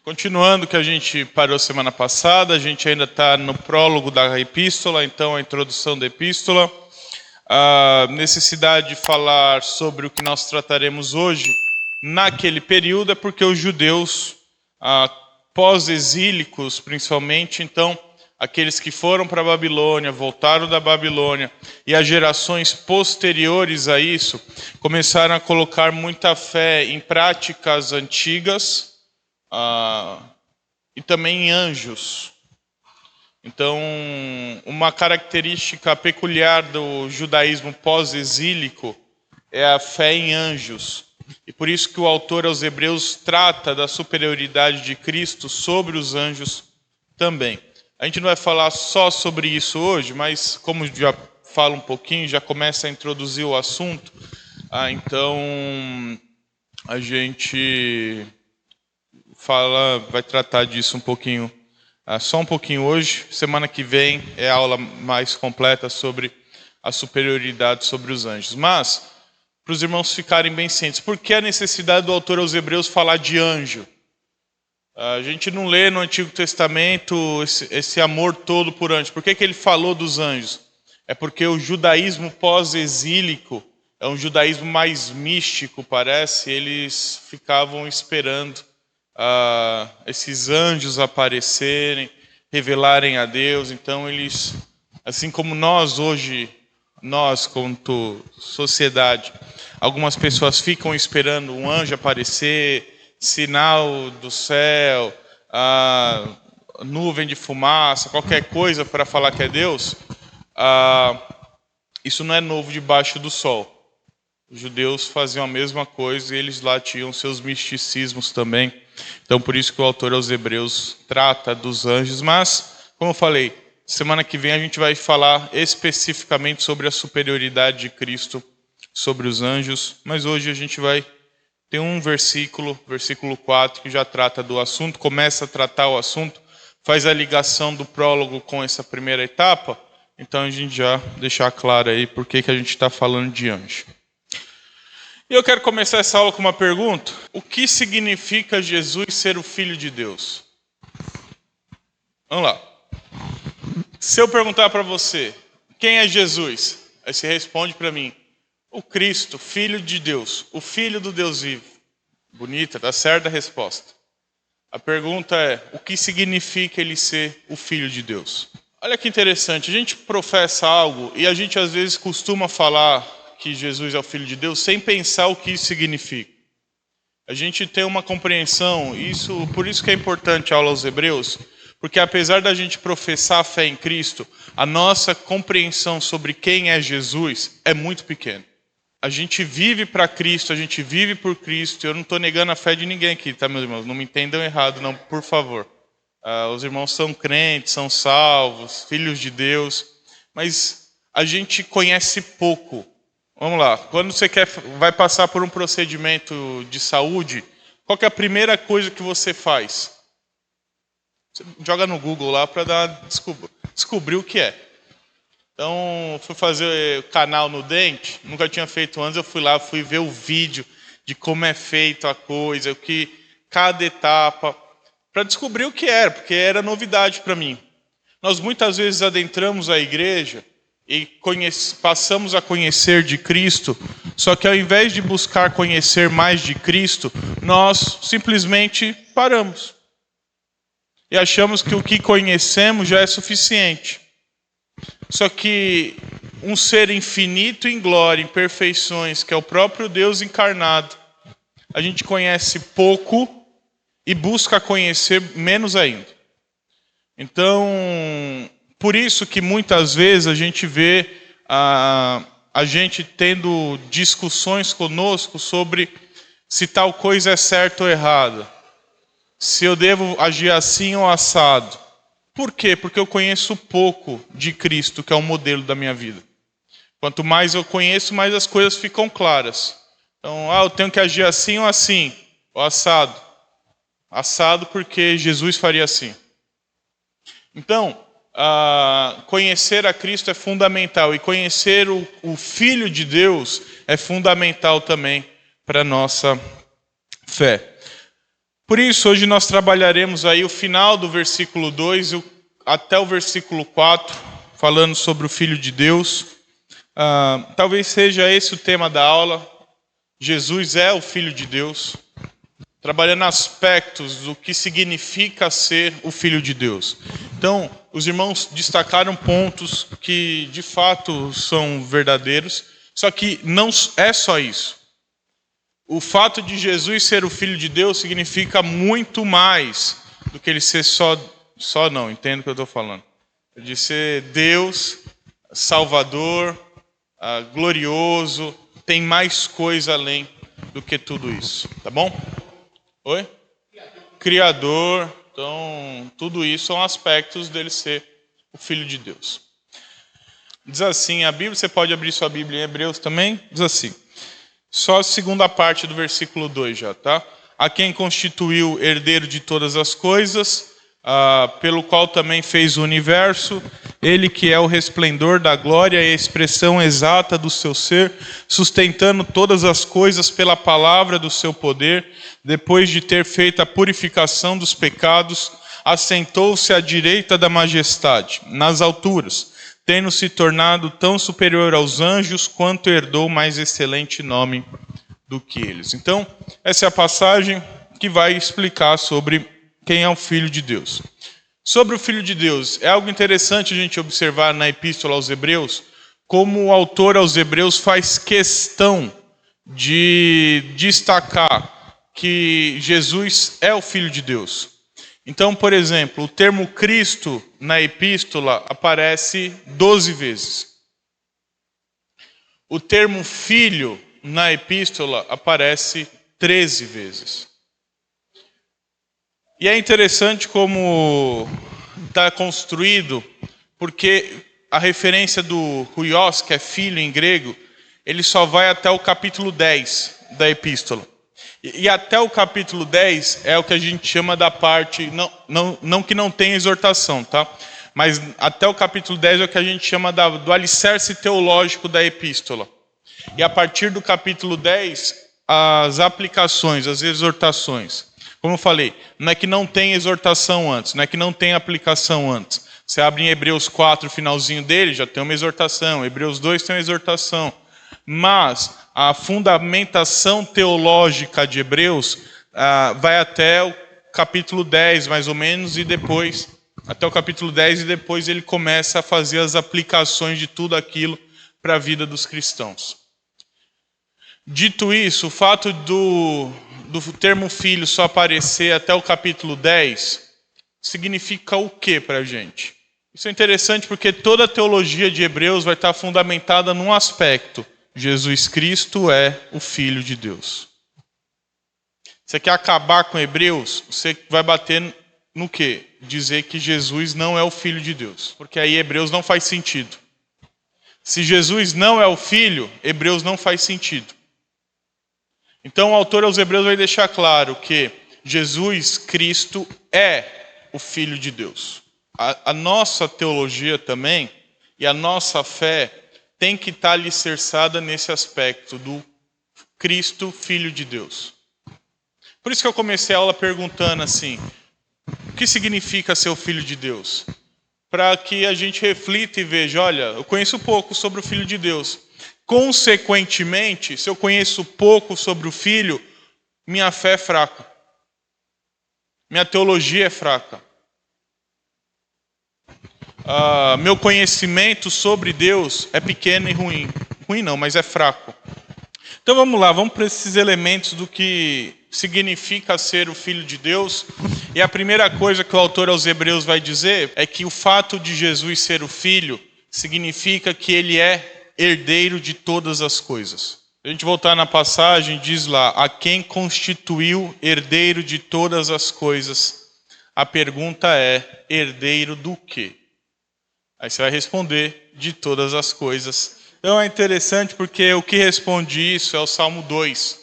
Continuando o que a gente parou semana passada, a gente ainda está no prólogo da epístola, então a introdução da epístola. A necessidade de falar sobre o que nós trataremos hoje naquele período é porque os judeus pós-exílicos, principalmente, então aqueles que foram para a Babilônia, voltaram da Babilônia, e as gerações posteriores a isso começaram a colocar muita fé em práticas antigas, e também em anjos. Então, uma característica peculiar do judaísmo pós-exílico é a fé em anjos. E por isso que o autor aos Hebreus trata da superioridade de Cristo sobre os anjos também. A gente não vai falar só sobre isso hoje, mas como já fala um pouquinho, já começa a introduzir o assunto, então a gente vai tratar disso um pouquinho, só um pouquinho hoje. Semana que vem é a aula mais completa sobre a superioridade sobre os anjos. Mas, para os irmãos ficarem bem cientes, por que a necessidade do autor aos Hebreus falar de anjo? A gente não lê no Antigo Testamento esse amor todo por anjos. Por que ele falou dos anjos? É porque o judaísmo pós-exílico é um judaísmo mais místico, parece. Eles ficavam esperando esses anjos aparecerem, revelarem a Deus. Então eles, assim como nós hoje, nós como sociedade, algumas pessoas ficam esperando um anjo aparecer, sinal do céu, nuvem de fumaça, qualquer coisa para falar que é Deus. Isso não é novo debaixo do sol. Os judeus faziam a mesma coisa e eles lá tinham seus misticismos também. Então, por isso que o autor aos Hebreus trata dos anjos. Mas, como eu falei, semana que vem a gente vai falar especificamente sobre a superioridade de Cristo sobre os anjos. Mas hoje a gente vai ter um versículo 4, que já trata do assunto, começa a tratar o assunto, faz a ligação do prólogo com essa primeira etapa. Então, a gente já deixar claro aí por que a gente está falando de anjo. E eu quero começar essa aula com uma pergunta. O que significa Jesus ser o Filho de Deus? Vamos lá. Se eu perguntar para você, quem é Jesus? Aí você responde para mim, o Cristo, Filho de Deus, o Filho do Deus vivo. Bonita, tá certa a resposta. A pergunta é, o que significa ele ser o Filho de Deus? Olha que interessante, a gente professa algo e a gente às vezes costuma falar que Jesus é o Filho de Deus, sem pensar o que isso significa. A gente tem uma compreensão, por isso que é importante a aula aos Hebreus, porque apesar da gente professar a fé em Cristo, a nossa compreensão sobre quem é Jesus é muito pequena. A gente vive para Cristo, a gente vive por Cristo. Eu não estou negando a fé de ninguém aqui, tá, meus irmãos? Não me entendam errado, não, por favor. Os irmãos são crentes, são salvos, filhos de Deus, mas a gente conhece pouco. Vamos lá, quando você vai passar por um procedimento de saúde, qual que é a primeira coisa que você faz? Você joga no Google lá para descobrir o que é. Então, fui fazer canal no dente, nunca tinha feito antes, eu fui ver o vídeo de como é feito a coisa, cada etapa, para descobrir o que era, porque era novidade para mim. Nós muitas vezes adentramos a igreja e passamos a conhecer de Cristo, só que ao invés de buscar conhecer mais de Cristo, nós simplesmente paramos. E achamos que o que conhecemos já é suficiente. Só que um ser infinito em glória, em perfeições, que é o próprio Deus encarnado, a gente conhece pouco e busca conhecer menos ainda. Então, por isso que muitas vezes a gente vê a gente tendo discussões conosco sobre se tal coisa é certa ou errada. Se eu devo agir assim ou assado. Por quê? Porque eu conheço pouco de Cristo, que é o modelo da minha vida. Quanto mais eu conheço, mais as coisas ficam claras. Então, eu tenho que agir assim ou assim, ou assado. Assado porque Jesus faria assim. Então, conhecer a Cristo é fundamental. E conhecer o Filho de Deus é fundamental também para a nossa fé. Por isso, hoje nós trabalharemos aí o final do versículo 2 até o versículo 4, falando sobre o Filho de Deus. Talvez seja esse o tema da aula. Jesus é o Filho de Deus, trabalhando aspectos do que significa ser o Filho de Deus. Então, os irmãos destacaram pontos que de fato são verdadeiros, só que não é só isso. O fato de Jesus ser o Filho de Deus significa muito mais do que ele ser só não, entendo o que eu estou falando. De ser Deus, Salvador, glorioso, tem mais coisa além do que tudo isso, tá bom? Oi? Criador, então tudo isso são aspectos dele ser o Filho de Deus. Diz assim, a Bíblia, você pode abrir sua Bíblia em Hebreus também, diz assim, só a segunda parte do versículo 2 já, tá? A quem constituiu herdeiro de todas as coisas, pelo qual também fez o universo, ele que é o resplendor da glória e a expressão exata do seu ser, sustentando todas as coisas pela palavra do seu poder, depois de ter feito a purificação dos pecados, assentou-se à direita da majestade, nas alturas, tendo se tornado tão superior aos anjos, quanto herdou mais excelente nome do que eles. Então, essa é a passagem que vai explicar sobre quem é o Filho de Deus. Sobre o Filho de Deus, é algo interessante a gente observar na Epístola aos Hebreus, como o autor aos Hebreus faz questão de destacar que Jesus é o Filho de Deus. Então, por exemplo, o termo Cristo na Epístola aparece 12 vezes. O termo Filho na Epístola aparece 13 vezes. E é interessante como está construído, porque a referência do huios, que é filho em grego, ele só vai até o capítulo 10 da Epístola. E até o capítulo 10 é o que a gente chama da parte, não que não tenha exortação, tá? Mas até o capítulo 10 é o que a gente chama do alicerce teológico da Epístola. E a partir do capítulo 10, as aplicações, as exortações. Como eu falei, não é que não tem exortação antes, não é que não tem aplicação antes. Você abre em Hebreus 4, o finalzinho dele, já tem uma exortação. Hebreus 2 tem uma exortação. Mas a fundamentação teológica de Hebreus vai até o capítulo 10, mais ou menos, e depois, até o capítulo 10, e depois ele começa a fazer as aplicações de tudo aquilo para a vida dos cristãos. Dito isso, o fato do termo filho só aparecer até o capítulo 10 significa o que para a gente? Isso é interessante porque toda a teologia de Hebreus vai estar fundamentada num aspecto: Jesus Cristo é o Filho de Deus. Você quer acabar com Hebreus? Você vai bater no quê? Dizer que Jesus não é o Filho de Deus, porque aí Hebreus não faz sentido. Se Jesus não é o Filho, Hebreus não faz sentido. Então o autor aos Hebreus vai deixar claro que Jesus Cristo é o Filho de Deus. A nossa teologia também e a nossa fé tem que estar alicerçada nesse aspecto do Cristo, Filho de Deus. Por isso que eu comecei a aula perguntando assim, o que significa ser o Filho de Deus? Para que a gente reflita e veja, olha, eu conheço pouco sobre o Filho de Deus. Consequentemente, se eu conheço pouco sobre o Filho, minha fé é fraca. Minha teologia é fraca. Meu conhecimento sobre Deus é pequeno e ruim. Ruim não, mas é fraco. Então vamos lá, vamos para esses elementos do que significa ser o Filho de Deus. E a primeira coisa que o autor aos Hebreus vai dizer é que o fato de Jesus ser o Filho significa que ele é herdeiro de todas as coisas. Se a gente voltar na passagem, diz lá, a quem constituiu herdeiro de todas as coisas. A pergunta é, herdeiro do quê? Aí você vai responder, de todas as coisas. Então é interessante porque o que responde isso é o Salmo 2,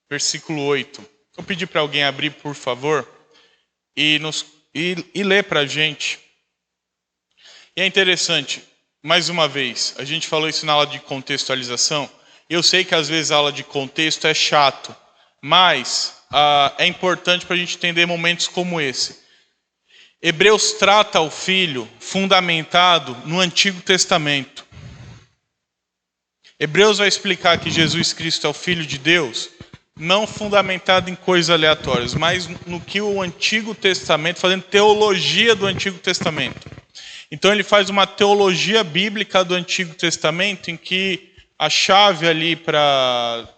versículo 8. Eu pedi para alguém abrir, por favor, e ler para a gente. E é interessante, mais uma vez, a gente falou isso na aula de contextualização. Eu sei que às vezes a aula de contexto é chato, mas é importante para a gente entender momentos como esse. Hebreus trata o Filho fundamentado no Antigo Testamento. Hebreus vai explicar que Jesus Cristo é o Filho de Deus, não fundamentado em coisas aleatórias, mas no que o Antigo Testamento, fazendo teologia do Antigo Testamento. Então ele faz uma teologia bíblica do Antigo Testamento, em que a chave ali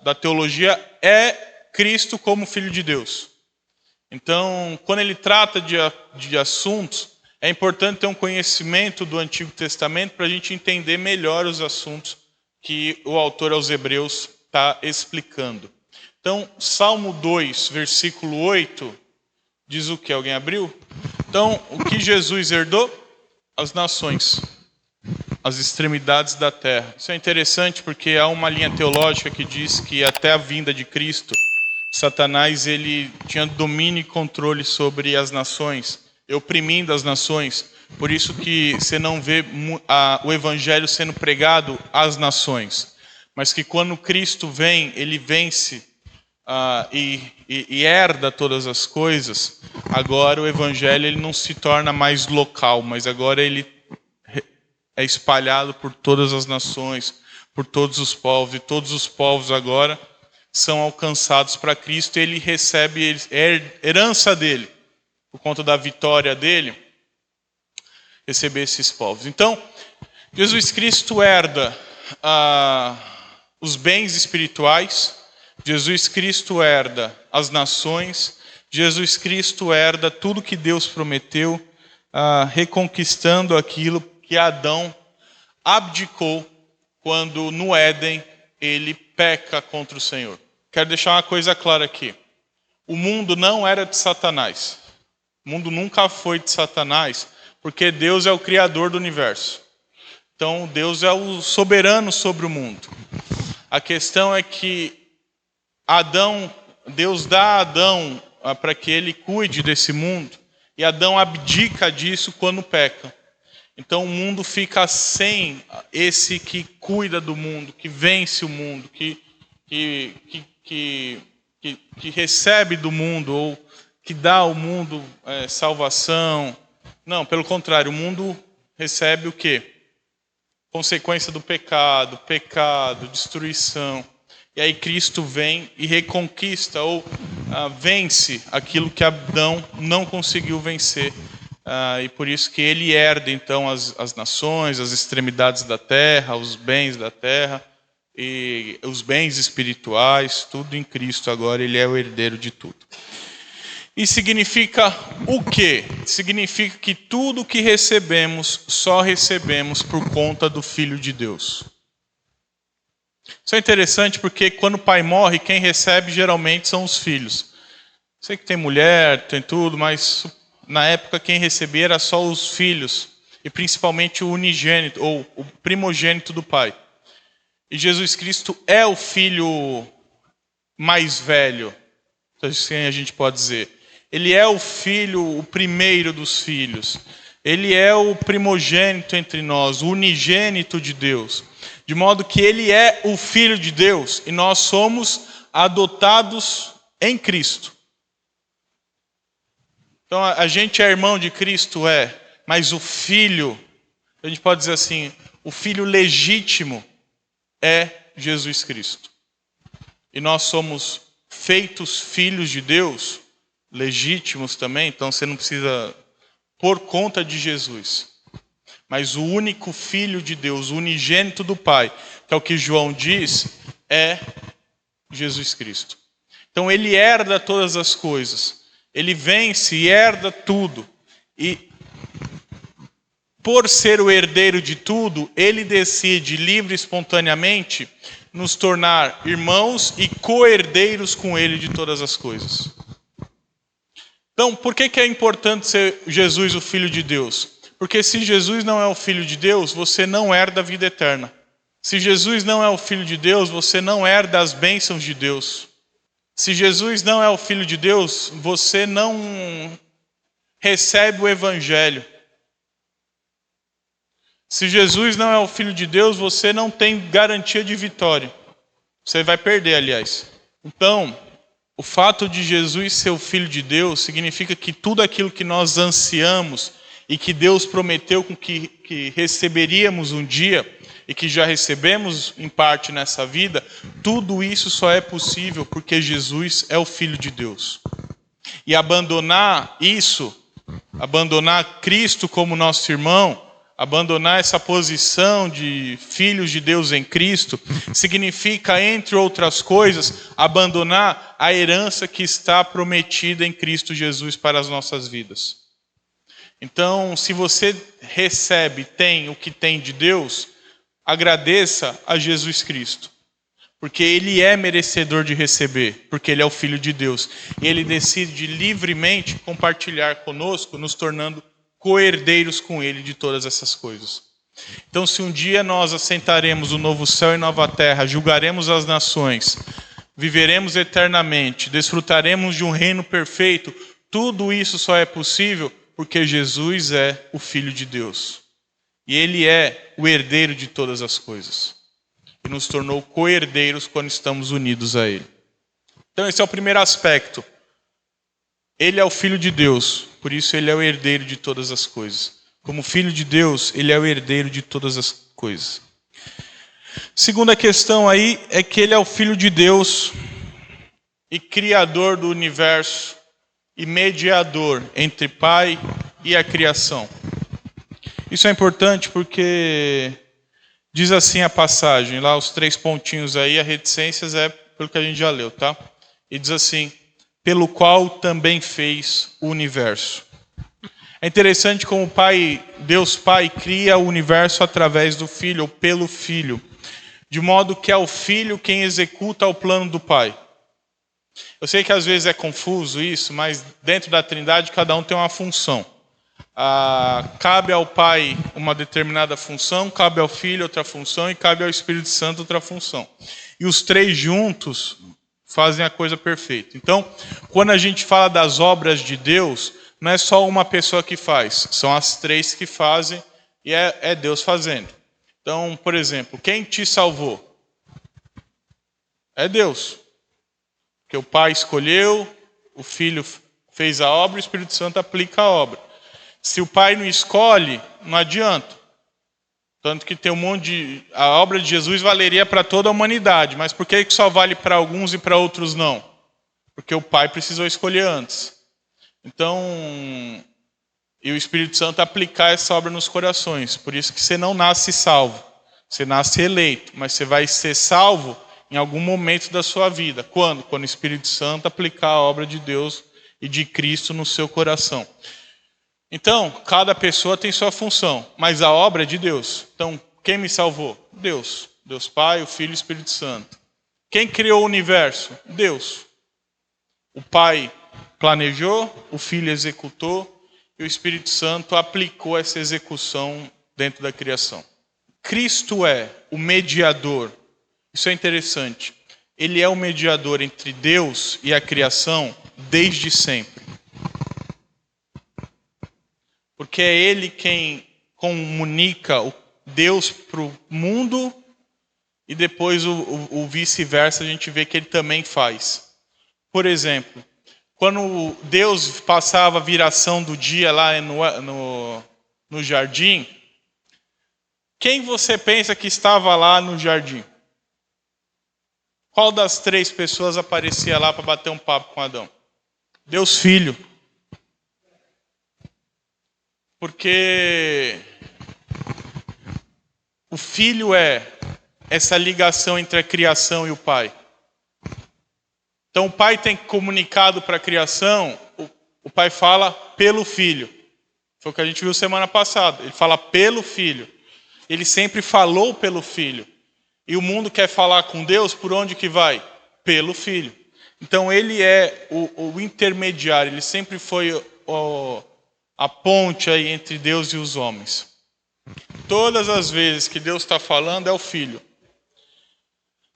da teologia é Cristo como Filho de Deus. Então, quando ele trata de assuntos, é importante ter um conhecimento do Antigo Testamento para a gente entender melhor os assuntos que o autor aos Hebreus está explicando. Então, Salmo 2, versículo 8, diz o que? Alguém abriu? Então, o que Jesus herdou? As nações, as extremidades da terra. Isso é interessante porque há uma linha teológica que diz que até a vinda de Cristo, Satanás ele tinha domínio e controle sobre as nações, oprimindo as nações. Por isso que você não vê o evangelho sendo pregado às nações. Mas que quando Cristo vem, ele vence e herda todas as coisas. Agora o evangelho ele não se torna mais local, mas agora ele é espalhado por todas as nações, por todos os povos. E todos os povos agora são alcançados para Cristo. E ele recebe herança dele, por conta da vitória dele, receber esses povos. Então, Jesus Cristo herda os bens espirituais, Jesus Cristo herda as nações, Jesus Cristo herda tudo que Deus prometeu, reconquistando aquilo que Adão abdicou quando no Éden ele peca contra o Senhor. Quero deixar uma coisa clara aqui. O mundo não era de Satanás. O mundo nunca foi de Satanás, porque Deus é o Criador do universo. Então, Deus é o soberano sobre o mundo. A questão é que Deus dá a Adão para que ele cuide desse mundo, e Adão abdica disso quando peca. Então, o mundo fica sem esse que cuida do mundo, que vence o mundo, que recebe do mundo, ou que dá ao mundo salvação. Não, pelo contrário, o mundo recebe o quê? Consequência do pecado, destruição. E aí Cristo vem e reconquista ou vence aquilo que Adão não conseguiu vencer. E por isso que ele herda então as nações, as extremidades da terra, os bens da terra e os bens espirituais, tudo em Cristo agora, ele é o herdeiro de tudo. E significa o quê? Significa que tudo que recebemos, só recebemos por conta do Filho de Deus. Isso é interessante porque quando o pai morre, quem recebe geralmente são os filhos. Sei que tem mulher, tem tudo, mas na época quem recebia era só os filhos. E principalmente o unigênito, ou o primogênito do pai. E Jesus Cristo é o filho mais velho, assim a gente pode dizer. Ele é o filho, o primeiro dos filhos. Ele é o primogênito entre nós, o unigênito de Deus. De modo que ele é o Filho de Deus e nós somos adotados em Cristo. Então a gente é irmão de Cristo, mas o filho, a gente pode dizer assim, o filho legítimo é Jesus Cristo. E nós somos feitos filhos de Deus, legítimos também, então você não precisa por conta de Jesus. Mas o único Filho de Deus, o unigênito do Pai, que é o que João diz, é Jesus Cristo. Então ele herda todas as coisas. Ele vence e herda tudo. E por ser o herdeiro de tudo, ele decide livre e espontaneamente nos tornar irmãos e co-herdeiros com ele de todas as coisas. Então, por que é importante ser Jesus o Filho de Deus? Porque se Jesus não é o Filho de Deus, você não herda a vida eterna. Se Jesus não é o Filho de Deus, você não herda as bênçãos de Deus. Se Jesus não é o Filho de Deus, você não recebe o Evangelho. Se Jesus não é o Filho de Deus, você não tem garantia de vitória. Você vai perder, aliás. Então, O fato de Jesus ser o Filho de Deus significa que tudo aquilo que nós ansiamos e que Deus prometeu que receberíamos um dia e que já recebemos em parte nessa vida, tudo isso só é possível porque Jesus é o Filho de Deus. E abandonar isso, abandonar Cristo como nosso irmão, abandonar essa posição de filhos de Deus em Cristo, significa, entre outras coisas, abandonar a herança que está prometida em Cristo Jesus para as nossas vidas. Então, se você recebe, tem o que tem de Deus, agradeça a Jesus Cristo. Porque Ele é merecedor de receber, porque Ele é o Filho de Deus. E Ele decide livremente compartilhar conosco, nos tornando co-herdeiros com Ele de todas essas coisas. Então, se um dia nós assentaremos o novo céu e nova terra, julgaremos as nações, viveremos eternamente, desfrutaremos de um reino perfeito, tudo isso só é possível porque Jesus é o Filho de Deus. E Ele é o herdeiro de todas as coisas. E nos tornou co-herdeiros quando estamos unidos a Ele. Então esse é o primeiro aspecto. Ele é o Filho de Deus, por isso Ele é o herdeiro de todas as coisas. Como Filho de Deus, Ele é o herdeiro de todas as coisas. Segunda questão aí é que Ele é o Filho de Deus e Criador do universo e mediador entre Pai e a criação. Isso é importante porque diz assim a passagem, lá os 3 pontinhos aí, a reticências é pelo que a gente já leu, tá? E diz assim, pelo qual também fez o universo. É interessante como Deus Pai cria o universo através do Filho, ou pelo Filho, de modo que é o Filho quem executa o plano do Pai. Eu sei que às vezes é confuso isso, mas dentro da Trindade cada um tem uma função. Cabe ao Pai uma determinada função, cabe ao Filho outra função e cabe ao Espírito Santo outra função. E os 3 juntos fazem a coisa perfeita. Então, quando a gente fala das obras de Deus, não é só uma pessoa que faz, são as 3 que fazem e é Deus fazendo. Então, por exemplo, quem te salvou? É Deus. Porque o Pai escolheu, o Filho fez a obra, o Espírito Santo aplica a obra. Se o Pai não escolhe, não adianta. Tanto que tem um monte de... A obra de Jesus valeria para toda a humanidade, mas por que só vale para alguns e para outros não? Porque o Pai precisou escolher antes. Então, e o Espírito Santo aplicar essa obra nos corações. Por isso que você não nasce salvo. Você nasce eleito, mas você vai ser salvo em algum momento da sua vida. Quando? Quando o Espírito Santo aplicar a obra de Deus e de Cristo no seu coração. Então, cada pessoa tem sua função, mas a obra é de Deus. Então, quem me salvou? Deus. Deus Pai, o Filho e o Espírito Santo. Quem criou o universo? Deus. O Pai planejou, o Filho executou e o Espírito Santo aplicou essa execução dentro da criação. Cristo é o mediador. Isso é interessante. Ele é o mediador entre Deus e a criação desde sempre. Porque é Ele quem comunica o Deus para o mundo e depois o vice-versa a gente vê que Ele também faz. Por exemplo, quando Deus passava a viração do dia lá no jardim, quem você pensa que estava lá no jardim? Qual das 3 pessoas aparecia lá para bater um papo com Adão? Deus Filho. Porque o Filho é essa ligação entre a criação e o Pai. Então o Pai tem comunicado para a criação, o Pai fala pelo Filho. Foi o que a gente viu semana passada. Ele fala pelo Filho. Ele sempre falou pelo Filho. E o mundo quer falar com Deus, por onde que vai? Pelo Filho. Então ele é o intermediário, ele sempre foi a ponte aí entre Deus e os homens. Todas as vezes que Deus está falando é o Filho.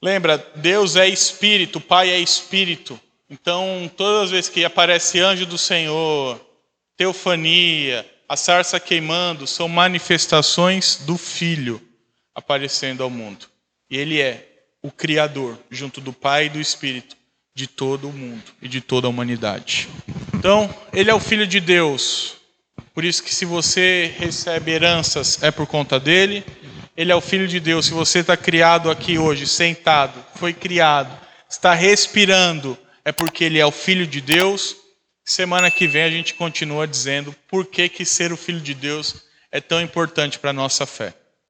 Lembra, Deus é Espírito, o Pai é Espírito. Então, todas as vezes que aparece anjo do Senhor, teofania, a sarça queimando, são manifestações do Filho aparecendo ao mundo. E Ele é o Criador, junto do Pai e do Espírito, de todo o mundo e de toda a humanidade. Então, ele é o Filho de Deus. Por isso que se você recebe heranças, é por conta dele. Ele é o Filho de Deus. Se você está criado aqui hoje, sentado, foi criado, está respirando, é porque ele é o Filho de Deus. Semana que vem a gente continua dizendo por que ser o Filho de Deus é tão importante para a nossa fé.